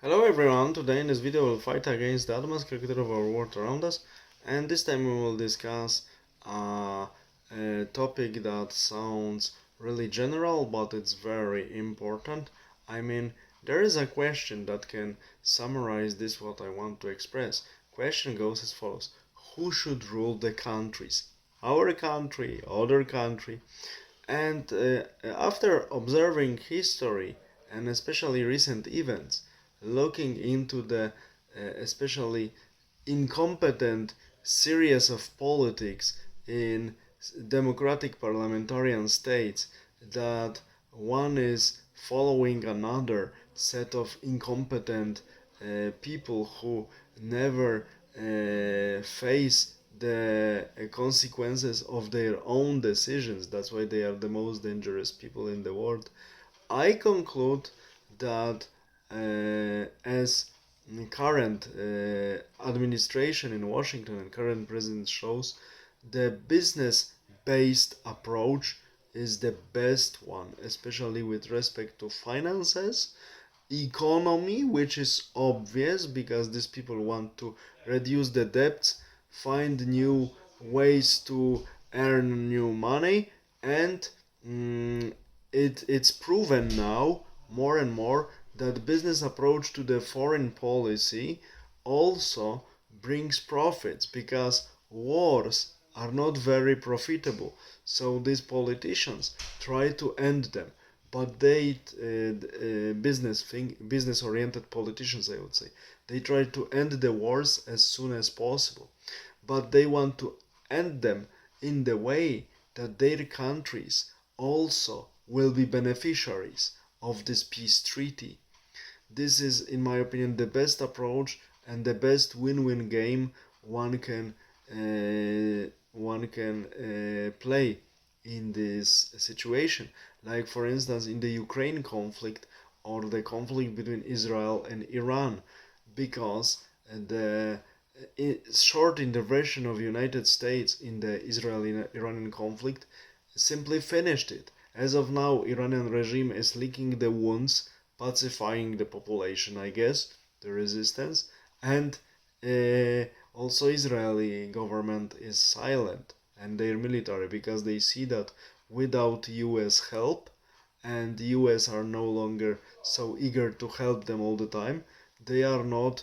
Hello everyone, today in this video we'll fight against the advanced character of our world around us, and this time we will discuss a topic that sounds really general but it's very important. I mean, there is a question that can summarize this what I want to express. Question goes as follows: who should rule the countries? Our country, other country? And after observing history and especially recent events, looking into the especially incompetent series of politics in democratic parliamentarian states, that one is following another set of incompetent people who never face the consequences of their own decisions. That's why they are the most dangerous people in the world. I conclude that as current administration in Washington and current president shows, the business-based approach is the best one, especially with respect to finances, economy, which is obvious because these people want to reduce the debts, find new ways to earn new money, and it's proven now more and more that business approach to the foreign policy also brings profits because wars are not very profitable. So these politicians try to end them, but they business oriented politicians, I would say, they try to end the wars as soon as possible, but they want to end them in the way that their countries also will be beneficiaries of this peace treaty. This is, in my opinion, the best approach and the best win-win game one can play in this situation. Like for instance, in the Ukraine conflict or the conflict between Israel and Iran, because the short intervention of United States in the Israeli-Iranian conflict simply finished it. As of now, Iranian regime is licking the wounds, pacifying the population, I guess, the resistance, and also Israeli government is silent and their military because they see that without US help, and the US are no longer so eager to help them all the time, they are not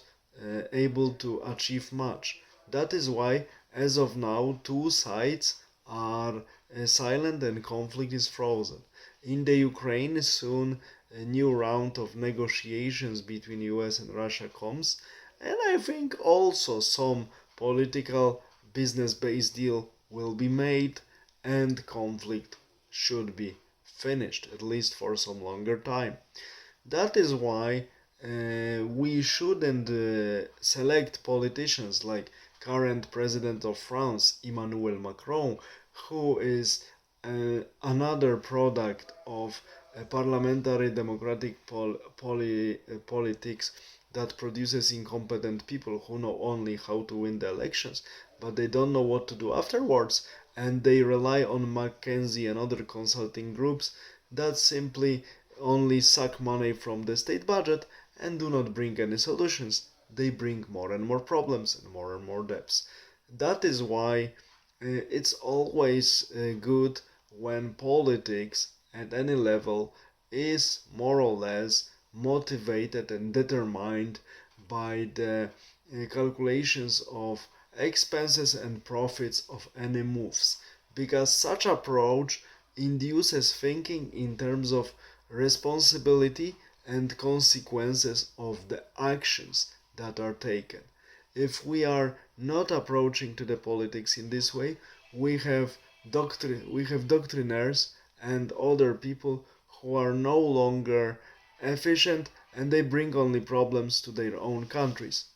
able to achieve much. That is why, as of now, two sides are silent and conflict is frozen. In the Ukraine, soon a new round of negotiations between US and Russia comes, and I think also some political business-based deal will be made and conflict should be finished, at least for some longer time. That is why we shouldn't select politicians like current president of France, Emmanuel Macron, who is another product of parliamentary democratic politics that produces incompetent people who know only how to win the elections, but they don't know what to do afterwards, and they rely on McKinsey and other consulting groups that simply only suck money from the state budget and do not bring any solutions. They bring more and more problems and more debts. That is why it's always good when politics at any level is more or less motivated and determined by the calculations of expenses and profits of any moves, because such approach induces thinking in terms of responsibility and consequences of the actions that are taken. If we are not approaching to the politics in this way, we have doctrinaires and other people who are no longer efficient, and they bring only problems to their own countries.